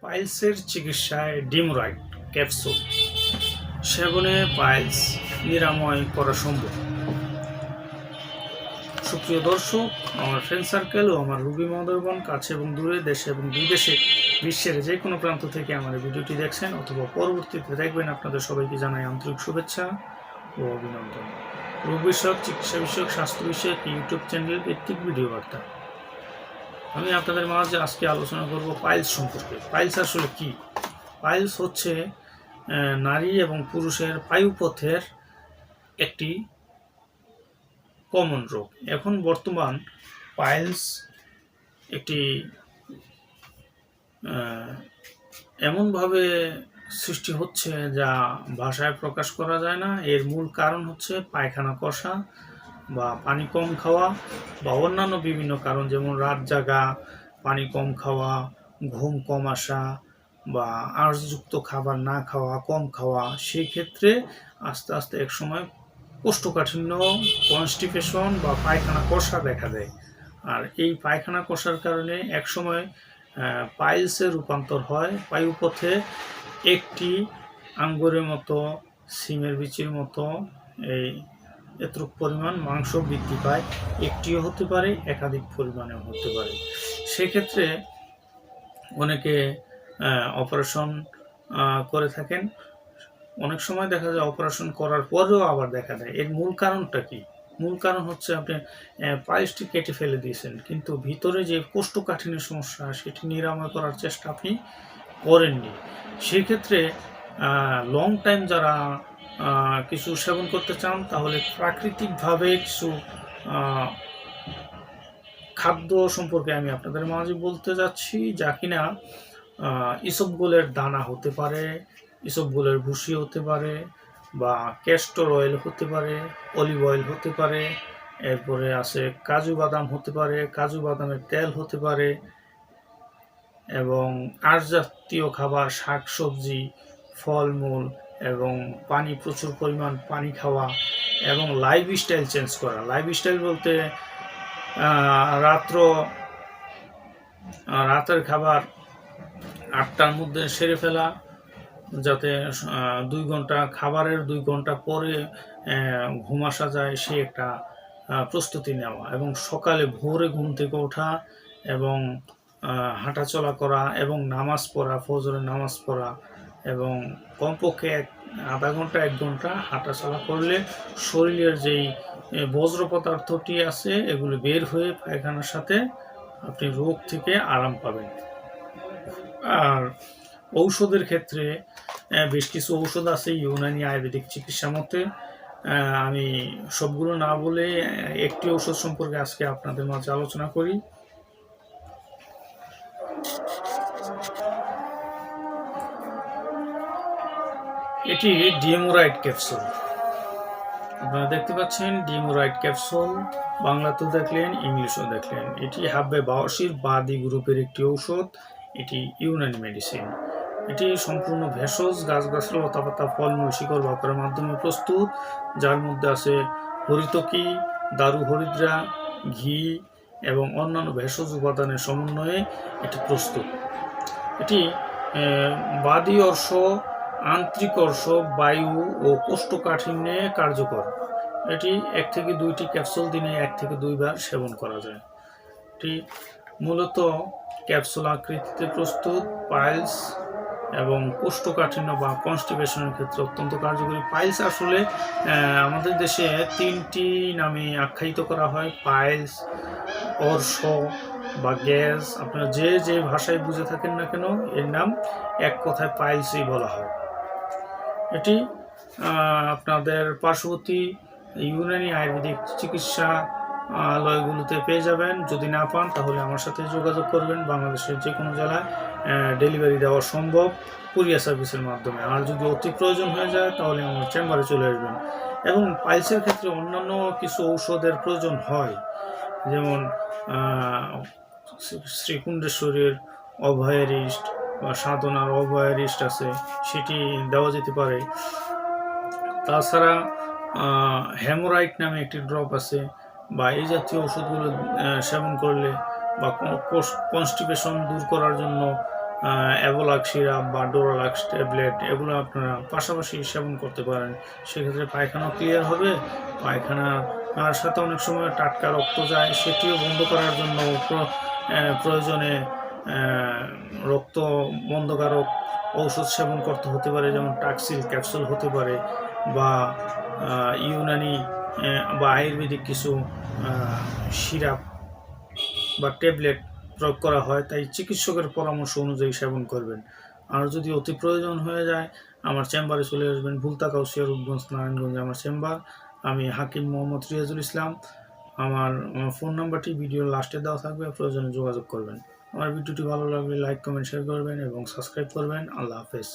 পাইলসের চিকিৎসায় ডিমোরাইড capsule সেবনে piles নিরাময় করা সম্ভব। সুপ্রিয় দর্শক, আমার ফ্রেন্ড সার্কেল ও আমার রোগী মহোদয়গণ কাছে এবং দূরে, দেশে এবং বিদেশে, বিশ্বের যে কোনো প্রান্ত থেকে আমার ভিডিওটি দেখছেন অথবা পরবর্তীতে দেখবেন, আপনাদের সবাইকে জানাই আন্তরিক শুভেচ্ছা ও অভিনন্দন। রোগ বিষয়ক, চিকিৎসা বিষয়ক, স্বাস্থ্য বিষয়ক ইউটিউব চ্যানেল ভিত্তিক ভিডিও বার্তা। আমি আপনাদের মাঝে আজকে আলোচনা করব পাইলস সম্পর্কে। পাইলস আসলে কি? পাইলস হচ্ছে নারী এবং পুরুষের বায়ুপথের একটি কমন রোগ। এখন বর্তমান পাইলস একটি এমনভাবে সৃষ্টি হচ্ছে যা ভাষায় প্রকাশ করা যায় না। এর মূল কারণ হচ্ছে পায়খানা কষা বা পানি কম খাওয়া বা অন্যান্য বিভিন্ন কারণ, যেমন রাত জাগা, পানি কম খাওয়া, ঘুম কম আসা বা আঁশযুক্ত খাবার না খাওয়া, কম খাওয়া। সেই ক্ষেত্রে আস্তে আস্তে এক সময় কোষ্ঠকাঠিন্য, কনস্টিপেশন বা পায়খানা কষা দেখা দেয়। আর এই পায়খানা কষার কারণে এক সময় পাইলসে রূপান্তর হয়। বায়ুপথে একটি আঙ্গুরের মতো, সিমের বিচির মতো এই এতটুক পরিমাণ মাংস বৃদ্ধি পায়। একটিও হতে পারে, একাধিক পরিমাণেও হতে পারে। সেক্ষেত্রে অনেকে অপারেশন করে থাকেন। অনেক সময় দেখা যায় অপারেশন করার পরেও আবার দেখা দেয়। এর মূল কারণটা কি? মূল কারণ হচ্ছে আপনি পাইলসটি কেটে ফেলে দিয়েছেন, কিন্তু ভিতরে যে কোষ্ঠকাঠিন্যের সমস্যা, সেটি নিরাময় করার চেষ্টা আপনি করেননি। সেক্ষেত্রে লং টাইম যারা কিছু সেবন করতে চান, তাহলে প্রাকৃতিকভাবে কিছু খাদ্য সম্পর্কে আমি আপনাদের মাঝে বলতে যাচ্ছি, যা কিনা ইসবগুলের দানা হতে পারে, ইসবগুলের ভুসি হতে পারে, বা ক্যাস্টর অয়েল হতে পারে, অলিভ অয়েল হতে পারে, এরপরে আছে কাজু বাদাম হতে পারে, কাজু বাদামের তেল হতে পারে, এবং আঁশ জাতীয় খাবার, শাক সবজি, ফলমূল এবং পানি, প্রচুর পরিমাণ পানি খাওয়া এবং লাইফস্টাইল চেঞ্জ করা। লাইফস্টাইল বলতে রাতের খাবার 8টার মধ্যে সেরে ফেলা, যাতে 2 ঘন্টা, খাবারের 2 ঘন্টা পরে ঘুম আসা যায়, সে একটা প্রস্তুতি নেওয়া, এবং সকালে ভোরে ঘুম থেকে ওঠা এবং হাঁটাচলা করা এবং নামাজ পড়া, ফজরের নামাজ পড়া, এবং কমপক্ষে আধা ঘন্টা 1 ঘন্টা হাঁটাচলা করলে শরীরের যেই বজ্র পদার্থটি আছে এগুলো বের হয়ে পায়খানার সাথে আপনি রোগ থেকে আরাম পাবেন। আর ঔষধের ক্ষেত্রে বেশ কিছু ঔষধ আছে ইউনানি আয়ুর্বেদিক চিকিৎসা মতে। আমি সবগুলো না বলে একটি ঔষধ সম্পর্কে আজকে আপনাদের মাঝে আলোচনা করি। এটি ডিমোরাইড ক্যাপসুল। আপনারা দেখতে পাচ্ছেন ডিমোরাইড ক্যাপসুল, বাংলাতেও দেখলেন, ইংলিশেও দেখলেন। এটি হাব্বে বাওয়াসির বাদি গ্রুপের একটি ঔষধ। এটি ইউনানি মেডিসিন। এটি সম্পূর্ণ ভেষজ, গাছগাছরা, লতাপাতা, ফলমূল, শিকড় বাকড়ের মাধ্যমে প্রস্তুত, যার মধ্যে আছে হরিতকি, দারু হরিদ্রা, ঘি এবং অন্যান্য ভেষজ উপাদানের সমন্বয়ে এটি প্রস্তুত। এটি বাদী অর্শ, আন্তরিক অর্শ, বায়ু ও কোষ্ঠকাঠিন্যে কার্যকর। এটি 1 থেকে 2টি ক্যাপসুল দিনে 1 থেকে 2 বার সেবন করা যায়। এটি মূলত ক্যাপসুল আকৃতিতে প্রস্তুত। পাইলস এবং কোষ্ঠকাঠিন্য বা কনস্টিপেশনের ক্ষেত্রে অত্যন্ত কার্যকরী। পাইলস আসলে আমাদের দেশে 3টি নামে আখ্যায়িত করা হয়: পাইলস, অর্শ বা গ্যাস। আপনারা যে ভাষায় বুঝে থাকেন না কেন, এর নাম এক কথায় পাইলসই বলা হয়। এটি আপনাদের পার্শ্ববর্তী ইউনানি আয়ুর্বেদিক চিকিৎসালয়গুলোতে পেয়ে যাবেন। যদি না পান তাহলে আমার সাথে যোগাযোগ করবেন। বাংলাদেশের যে কোনো জেলায় ডেলিভারি দেওয়া সম্ভব কুরিয়ার সার্ভিসের মাধ্যমে। আর যদি অতি প্রয়োজন হয়ে যায় তাহলে আমার চেম্বারে চলে আসবেন। এবং পাইলসের ক্ষেত্রে অন্যান্য কিছু ঔষধের প্রয়োজন হয়, যেমন শ্রীকুণ্ডেশ্বরের অভয়ারিস্ট বা সাধনার অভয়ারিস্ট আছে, সেটি দেওয়া যেতে পারে। তাছাড়া হেমোরাইট নামে একটি ড্রপ আছে, বা এই জাতীয় ওষুধগুলো সেবন করলে বা কনস্টিপেশন দূর করার জন্য অ্যাভোলাক্স সিরাপ বা ডোরোলাক্স ট্যাবলেট এগুলো আপনারা পাশাপাশি সেবন করতে পারেন। সেক্ষেত্রে পায়খানা ক্লিয়ার হবে। পায়খানার সাথে অনেক সময় টাটকা রক্ত যায়, সেটিও বন্ধ করার জন্য প্রয়োজনে রক্ত বন্ধকারক ঔষধ সেবন করতে হতে পারে, যেমন টাক্সিল ক্যাপসুল হতে পারে, বা ইউনানি বা আয়ুর্বেদিক কিছু সিরাপ বা ট্যাবলেট প্রয়োগ করা হয়। তাই চিকিৎসকের পরামর্শ অনুযায়ী সেবন করবেন। আর যদি অতি প্রয়োজন হয়ে যায় আমার চেম্বারে চলে আসবেন। ভুলতা কাউসিয়া রূপগঞ্জ নারায়ণগঞ্জে আমার চেম্বার। আমি হাকিম মোহাম্মদ রিয়াজুল ইসলাম। আমার ফোন নাম্বারটি ভিডিওর লাস্টে দেওয়া থাকবে, প্রয়োজনে যোগাযোগ করবেন। আমার ভিডিওটি ভালো লাগলে লাইক কমেন্ট শেয়ার করবেন এবং সাবস্ক্রাইব করবেন। আল্লাহ হাফেজ।